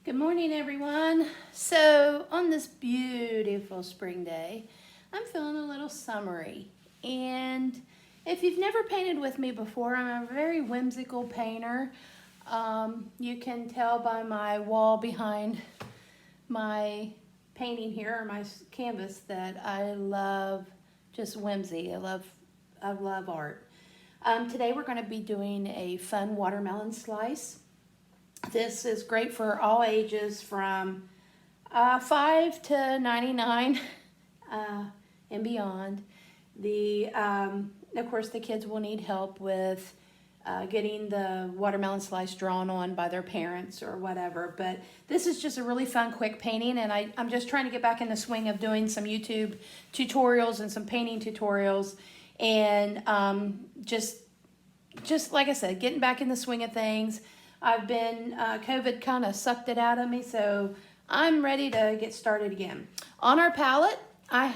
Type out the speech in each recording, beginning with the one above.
Good morning, everyone. So, on this beautiful spring day, I'm feeling a little summery. And if you've never painted with me before, I'm a very whimsical painter. You can tell by my wall behind my painting here, or my canvas, that I love just whimsy. I love art. Today we're going to be doing a fun watermelon slice. This is great for all ages from 5 to 99 and beyond. Of course, the kids will need help with getting the watermelon slice drawn on by their parents or whatever. But this is just a really fun, quick painting, and I'm just trying to get back in the swing of doing some YouTube tutorials and some painting tutorials, and just like I said, getting back in the swing of things. I've been, COVID kind of sucked it out of me, so I'm ready to get started again. On our palette, I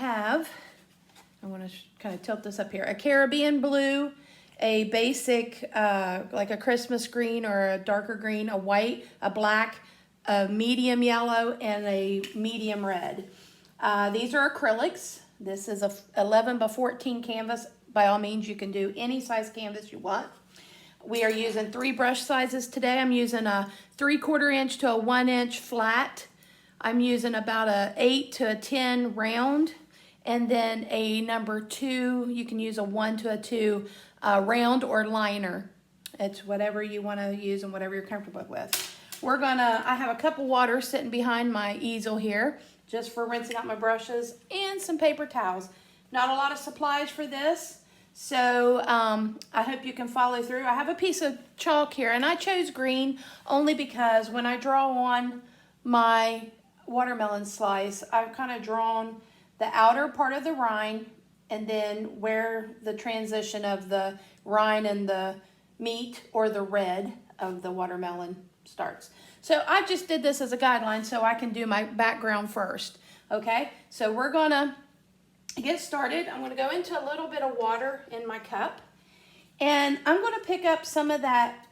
want to kind of tilt this up here, a Caribbean blue, a basic, like a Christmas green or a darker green, a white, a black, a medium yellow, and a medium red. These are acrylics. This is a 11 by 14 canvas. By all means, you can do any size canvas you want. We are using 3 brush sizes today. I'm using a 3/4 inch to a 1 inch flat. I'm using about a 8 to a 10 round, and then a number 2. You can use a 1 to a 2 round or liner. It's whatever you want to use and whatever you're comfortable with. I have a cup of water sitting behind my easel here, just for rinsing out my brushes, and some paper towels. Not a lot of supplies for this. So I hope you can follow through. I have a piece of chalk here, and I chose green only because when I draw on my watermelon slice, I've kind of drawn the outer part of the rind, and then where the transition of the rind and the meat or the red of the watermelon starts. So I just did this as a guideline so I can do my background first. Okay, so we're gonna get started. I'm going to go into a little bit of water in my cup, and I'm going to pick up some of that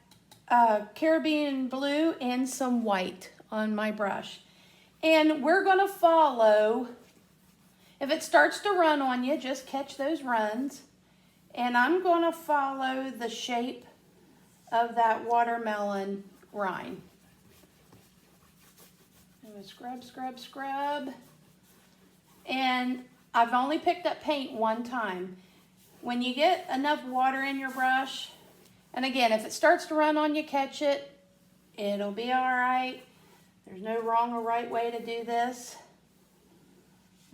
Caribbean blue and some white on my brush, and we're going to follow. If it starts to run on you, just catch those runs, and I'm going to follow the shape of that watermelon rind. I'm going to scrub, scrub, scrub, and I've only picked up paint one time. When you get enough water in your brush, and again, if it starts to run on you, catch it. It'll be all right. There's no wrong or right way to do this.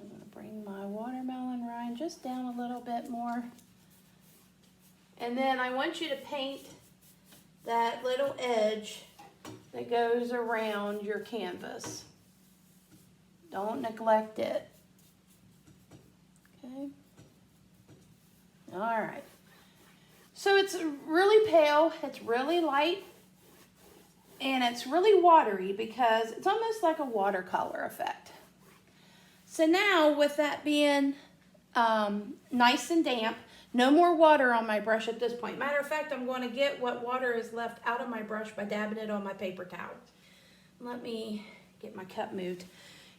I'm going to bring my watermelon rind just down a little bit more. And then I want you to paint that little edge that goes around your canvas. Don't neglect it. Okay. All right. So it's really pale, it's really light, and it's really watery because it's almost like a watercolor effect. So now, with that being nice and damp, no more water on my brush at this point. Matter of fact, I'm going to get what water is left out of my brush by dabbing it on my paper towel. Let me get my cup moved.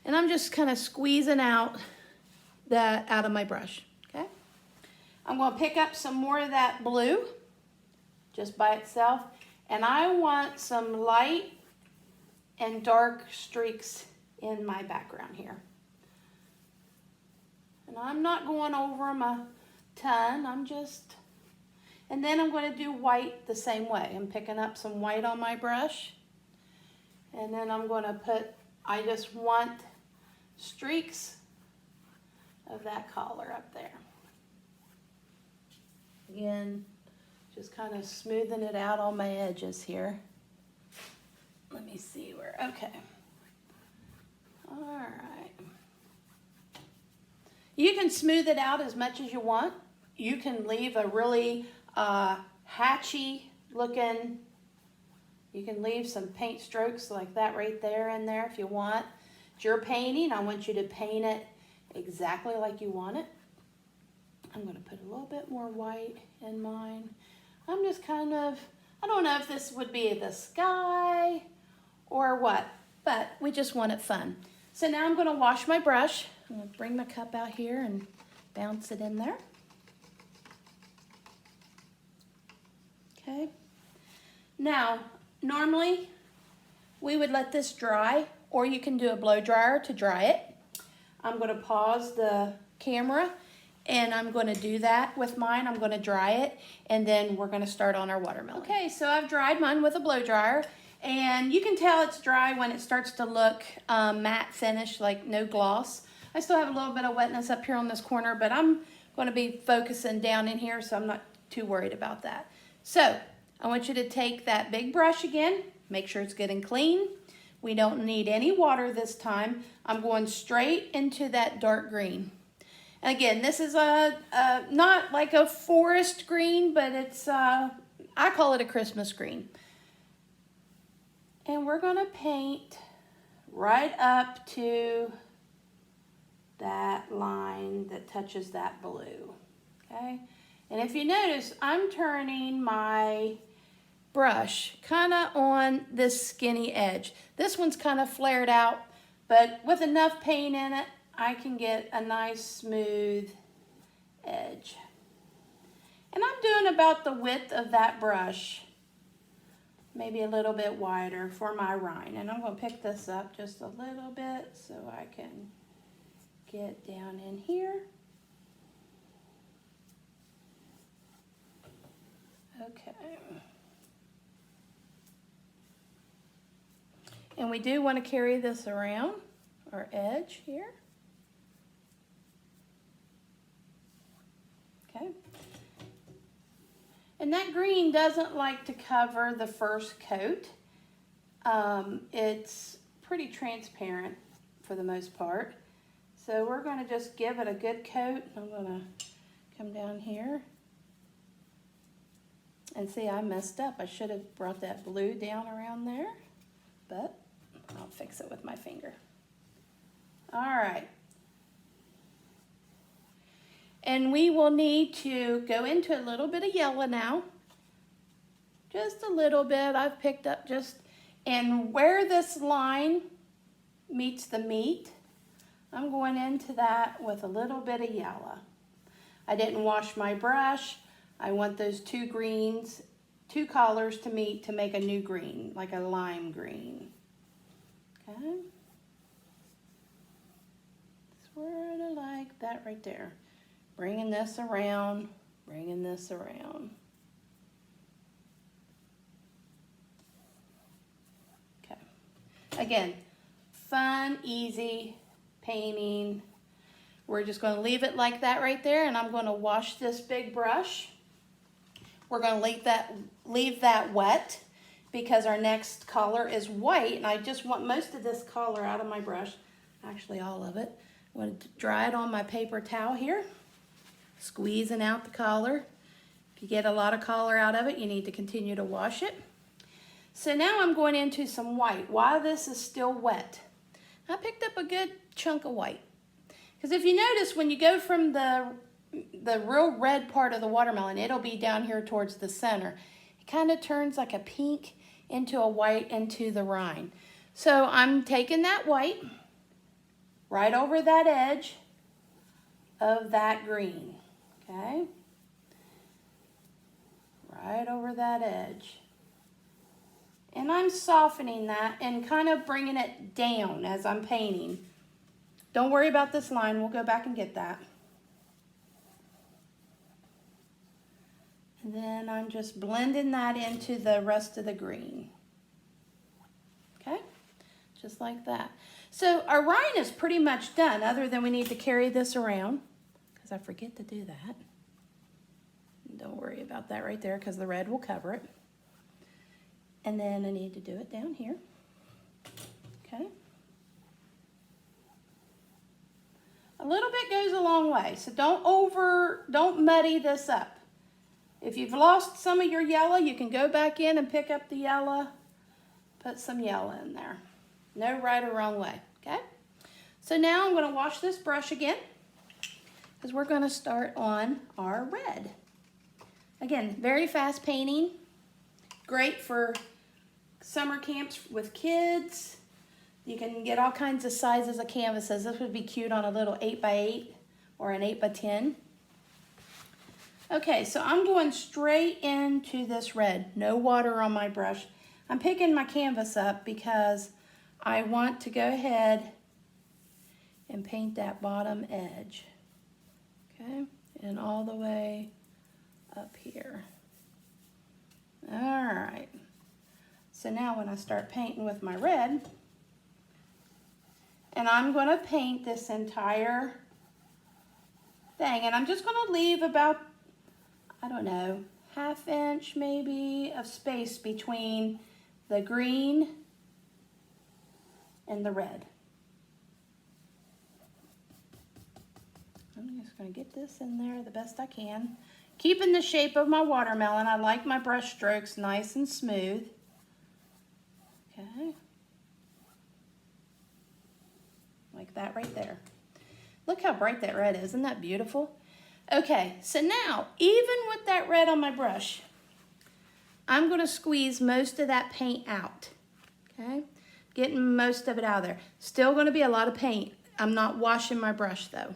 And I'm just kind of squeezing out that out of my brush. Okay, I'm going to pick up some more of that blue just by itself, and I want some light and dark streaks in my background here. And I'm not going over them a ton, and then I'm going to do white the same way. I'm picking up some white on my brush, and then I'm going to I just want streaks of that color up there. Again, just kind of smoothing it out on my edges here. Let me see where, okay. All right. You can smooth it out as much as you want. You can leave a really hatchy looking, you can leave some paint strokes like that right there in there if you want. It's your painting. I want you to paint it exactly like you want it. I'm going to put a little bit more white in mine. I'm just kind of, I don't know if this would be the sky or what, but we just want it fun. So now I'm gonna wash my brush. I'm gonna bring my cup out here and bounce it in there. Okay. Now, normally we would let this dry, or you can do a blow dryer to dry it. I'm gonna pause the camera and I'm gonna do that with mine. I'm gonna dry it and then we're gonna start on our watermelon. Okay, so I've dried mine with a blow dryer and you can tell it's dry when it starts to look matte finish, like no gloss. I still have a little bit of wetness up here on this corner, but I'm gonna be focusing down in here, so I'm not too worried about that. So I want you to take that big brush again, make sure it's good and clean. We don't need any water this time. I'm going straight into that dark green. And again, this is not like a forest green, but it's, I call it a Christmas green. And we're gonna paint right up to that line that touches that blue, okay? And if you notice, I'm turning my brush kind of on this skinny edge. This one's kind of flared out, but with enough paint in it, I can get a nice smooth edge. And I'm doing about the width of that brush, maybe a little bit wider for my rind. And I'm going to pick this up just a little bit so I can get down in here. Okay. And we do want to carry this around our edge here. Okay. And that green doesn't like to cover the first coat. It's pretty transparent for the most part. So we're going to just give it a good coat. I'm going to come down here. And see, I messed up. I should have brought that blue down around there, but I'll fix it with my finger. All right. And we will need to go into a little bit of yellow now. Just a little bit. I've picked up just, and where this line meets the meat, I'm going into that with a little bit of yellow. I didn't wash my brush. I want those two greens, two colors to meet to make a new green, like a lime green. Okay. Sort of like that right there. Bringing this around, bringing this around. Okay. Again, fun, easy painting. We're just going to leave it like that right there, and I'm going to wash this big brush. We're going to leave that wet because our next color is white, and I just want most of this color out of my brush, actually all of it. I want to dry it on my paper towel here, squeezing out the color. If you get a lot of color out of it, you need to continue to wash it. So now I'm going into some white while this is still wet. I picked up a good chunk of white. Because if you notice, when you go from the real red part of the watermelon, it'll be down here towards the center. It kind of turns like a pink into a white into the rind. So I'm taking that white right over that edge of that green, okay? Right over that edge. And I'm softening that and kind of bringing it down as I'm painting. Don't worry about this line, we'll go back and get that. And then I'm just blending that into the rest of the green. Okay, just like that. So our rind is pretty much done, other than we need to carry this around, because I forget to do that. Don't worry about that right there, because the red will cover it. And then I need to do it down here. Okay. A little bit goes a long way, so don't muddy this up. If you've lost some of your yellow, you can go back in and pick up the yellow, put some yellow in there. No right or wrong way, okay? So now I'm going to wash this brush again, because we're going to start on our red. Again, very fast painting, great for summer camps with kids. You can get all kinds of sizes of canvases. This would be cute on a little 8x8 or an 8x10. Okay, so I'm going straight into this red. No water on my brush. I'm picking my canvas up because I want to go ahead and paint that bottom edge. Okay, and all the way up here. All right. So now when I start painting with my red, and I'm going to paint this entire thing, and I'm just going to leave about, I don't know, 1/2 inch maybe of space between the green and the red. I'm just going to get this in there the best I can. Keeping the shape of my watermelon. I like my brush strokes nice and smooth. Okay. Like that right there. Look how bright that red is. Isn't that beautiful? Okay, so now, even with that red on my brush, I'm going to squeeze most of that paint out. Okay? Getting most of it out of there. Still going to be a lot of paint. I'm not washing my brush though.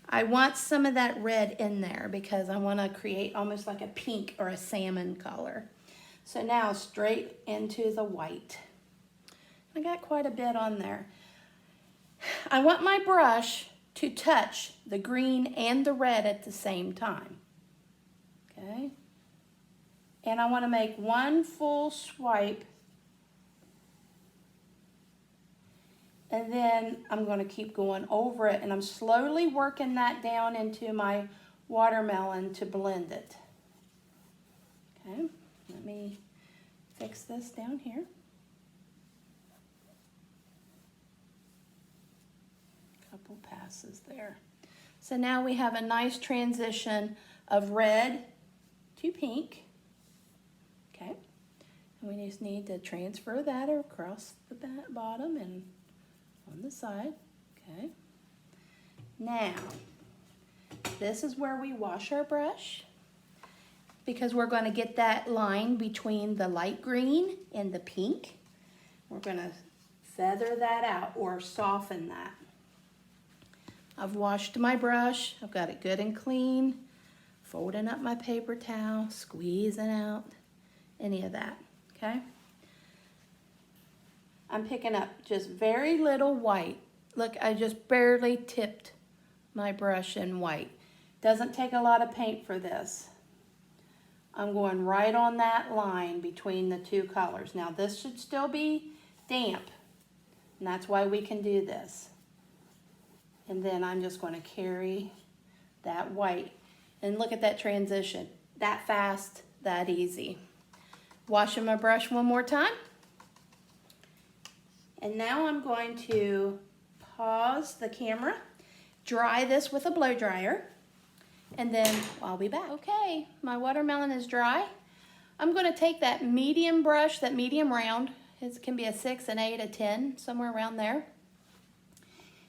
I want some of that red in there because I want to create almost like a pink or a salmon color. So now straight into the white. I got quite a bit on there. I want my brush to touch the green and the red at the same time. Okay? And I want to make one full swipe. And then I'm going to keep going over it, and I'm slowly working that down into my watermelon to blend it. Okay, let me fix this down here. Couple passes there. So now we have a nice transition of red to pink. Okay, and we just need to transfer that across the bottom and on the side. Okay. Now, this is where we wash our brush because we're going to get that line between the light green and the pink. We're going to feather that out or soften that. I've washed my brush. I've got it good and clean. Folding up my paper towel, squeezing out any of that. Okay. I'm picking up just very little white. Look, I just barely tipped my brush in white. Doesn't take a lot of paint for this. I'm going right on that line between the two colors. Now this should still be damp, and that's why we can do this. And then I'm just going to carry that white. And look at that transition. That fast, that easy. Washing my brush one more time. And now I'm going to pause the camera, dry this with a blow dryer, and then I'll be back. Okay, my watermelon is dry. I'm going to take that medium brush, that medium round. It can be a 6, an 8, a 10, somewhere around there.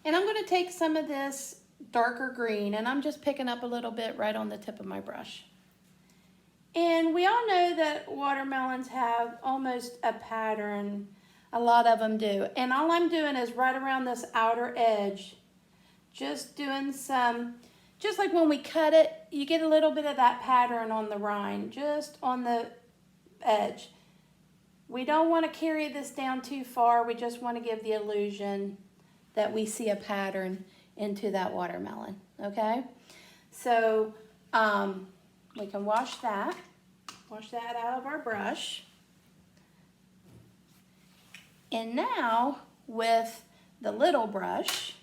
And I'm going to take some of this darker green, and I'm just picking up a little bit right on the tip of my brush. And we all know that watermelons have almost a pattern. A lot of them do. And all I'm doing is right around this outer edge, just doing some, just like when we cut it, you get a little bit of that pattern on the rind, just on the edge. We don't want to carry this down too far. We just want to give the illusion that we see a pattern into that watermelon, okay? So we can wash that out of our brush. And now with the little brush,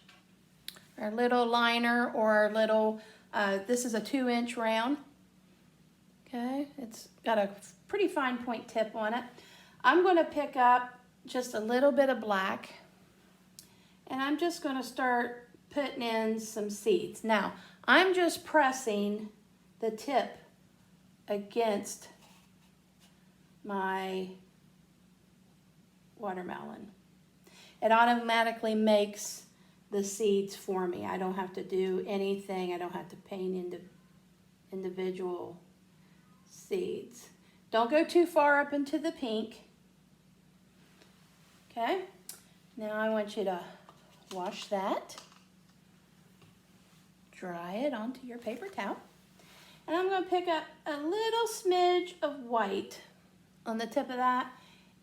our little liner or our little, this is a 2-inch round, okay? It's got a pretty fine point tip on it. I'm going to pick up just a little bit of black, and I'm just going to start putting in some seeds. Now, I'm just pressing the tip against my watermelon. It automatically makes the seeds for me. I don't have to do anything. I don't have to paint individual seeds. Don't go too far up into the pink. Okay? Now I want you to wash that, dry it onto your paper towel, and I'm going to pick up a little smidge of white on the tip of that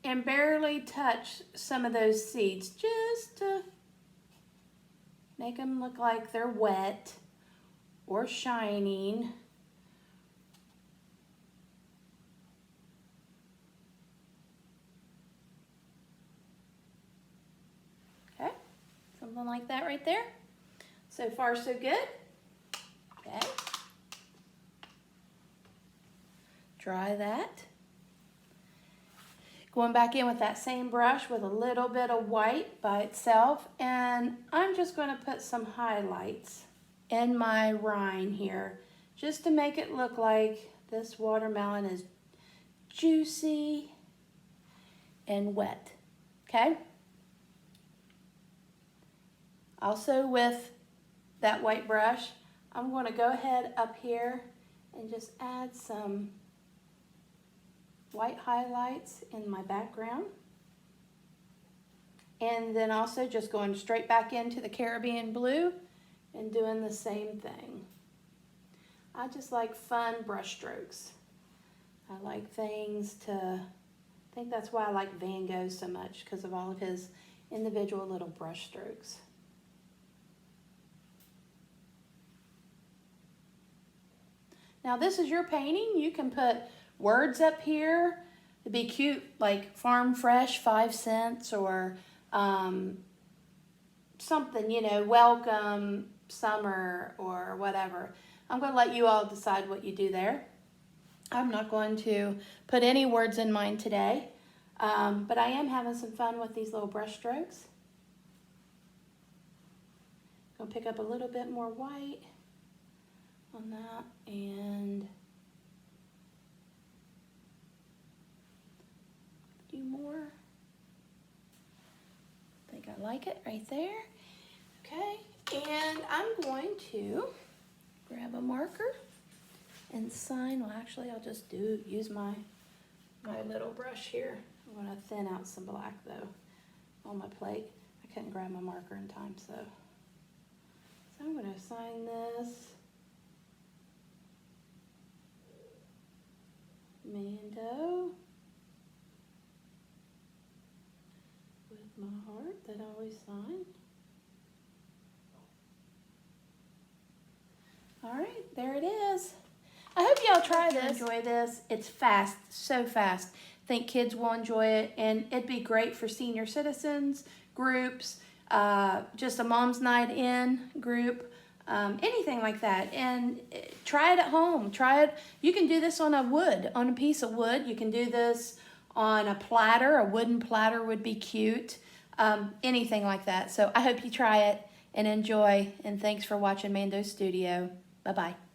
and barely touch some of those seeds just to make them look like they're wet or shining. Okay, something like that right there. So far, so good. Okay. Dry that. Going back in with that same brush with a little bit of white by itself, and I'm just going to put some highlights in my rind here just to make it look like this watermelon is juicy and wet. Okay? Also with that white brush, I'm going to go ahead up here and just add some white highlights in my background. And then also just going straight back into the Caribbean blue and doing the same thing. I just like fun brush strokes. I like things to, I think that's why I like Van Gogh so much, because of all of his individual little brush strokes. Now this is your painting. You can put words up here. It'd be cute, like farm fresh, 5 cents, or something, you know, welcome summer or whatever. I'm going to let you all decide what you do there. I'm not going to put any words in mine today, but I am having some fun with these little brush strokes. I'm going to pick up a little bit more white on that and do more. I think I like it right there. Okay, and I'm going to grab a marker and sign. Well, actually, I'll just use my little brush here. I'm going to thin out some black though on my plate. I couldn't grab my marker in time, so I'm going to sign this Mando with my heart that I always sign. All right, there it is. I hope y'all try this. Enjoy this. It's fast, so fast. I think kids will enjoy it, and it'd be great for senior citizens, groups, just a mom's night in group, anything like that. And try it at home. Try it. You can do this on a piece of wood. You can do this on a platter. A wooden platter would be cute. Anything like that. So I hope you try it and enjoy. And thanks for watching Mando Studio. Bye-bye.